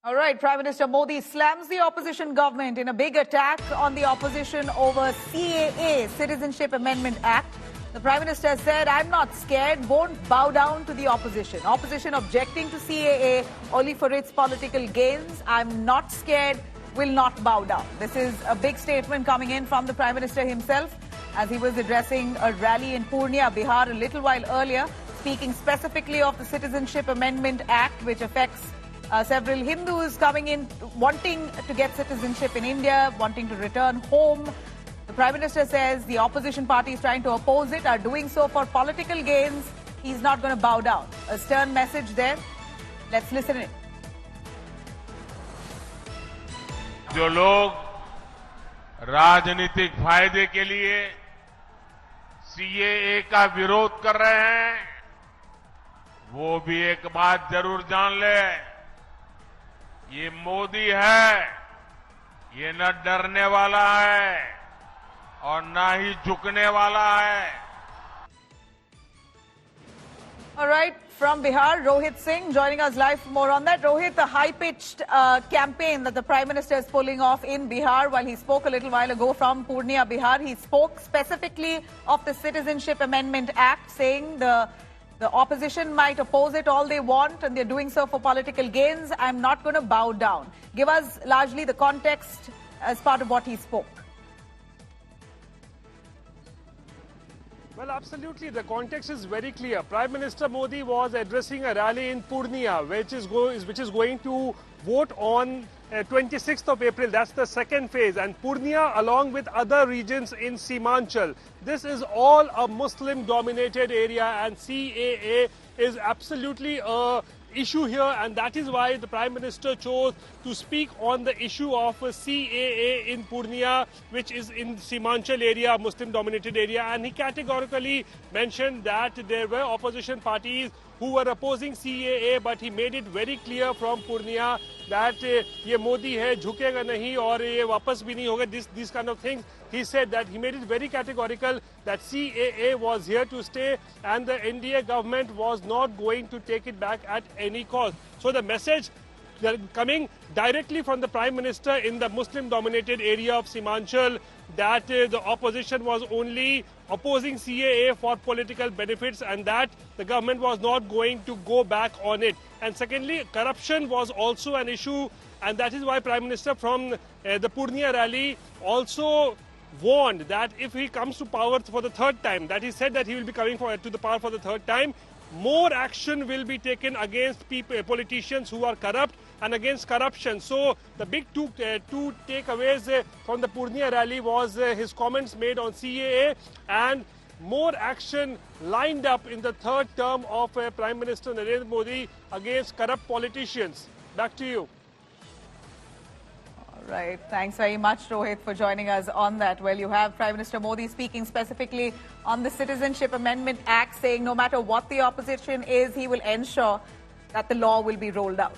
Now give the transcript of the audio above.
All right, Prime Minister Modi slams the opposition government in a big attack on the opposition over CAA, Citizenship Amendment Act. The Prime Minister said, I'm not scared, won't bow down to the opposition. Opposition objecting to CAA only for its political gains. I'm not scared, will not bow down. This is a big statement coming in from the Prime Minister himself as he was addressing a rally in Purnia, Bihar a little while earlier, speaking specifically of the Citizenship Amendment Act, which affects several Hindus coming in, wanting to get citizenship in India, wanting to return home. The Prime Minister says the opposition parties trying to oppose it are doing so for political gains. He's not going to bow down. A stern message there. Let's listen in. जो लोग राजनीतिक फायदे के लिए CAA का विरोध कर रहे हैं, वो भी एक बात जरूर जान ले, ये मोदी है, ये न डरने वाला है और न ही झुकने वाला है. All right, from Bihar, Rohit Singh joining us live for more on that. Rohit, the high-pitched campaign that the Prime Minister is pulling off in Bihar, while he spoke a little while ago from Purnia, Bihar, he spoke specifically of the Citizenship Amendment Act, saying the opposition might oppose it all they want and they're doing so for political gains. I'm not going to bow down. Give us largely the context as part of what he spoke. Well, absolutely. The context is very clear. Prime Minister Modi was addressing a rally in Purnia, which is going to vote on 26th of April. That's the second phase. And Purnia, along with other regions in Simanchal, this is all a Muslim-dominated area, and CAA is absolutely a issue here, and that is why the Prime Minister chose to speak on the issue of CAA in Purnia, which is in Simanchal area, Muslim-dominated area, and he categorically mentioned that there were opposition parties who were opposing CAA, but he made it very clear from Purnia that ये मोदी है, झुकेगा नहीं और ये वापस भी नहीं होगा, these kind of things. He said that he made it very categorical that CAA was here to stay and the NDA government was not going to take it back at any cost. So the message coming directly from the Prime Minister in the Muslim-dominated area of Simanchal, that the opposition was only opposing CAA for political benefits and that the government was not going to go back on it. And secondly, corruption was also an issue, and that is why Prime Minister from the Purnia rally also warned that if he comes to power for the third time, that he said that he will be coming to the power for the third time, more action will be taken against politicians who are corrupt and against corruption. So the big two takeaways from the Purnia rally was his comments made on CAA and more action lined up in the third term of Prime Minister Narendra Modi against corrupt politicians. Back to you. All right. Thanks very much, Rohit, for joining us on that. Well, you have Prime Minister Modi speaking specifically on the Citizenship Amendment Act, saying no matter what the opposition is, he will ensure that the law will be rolled out.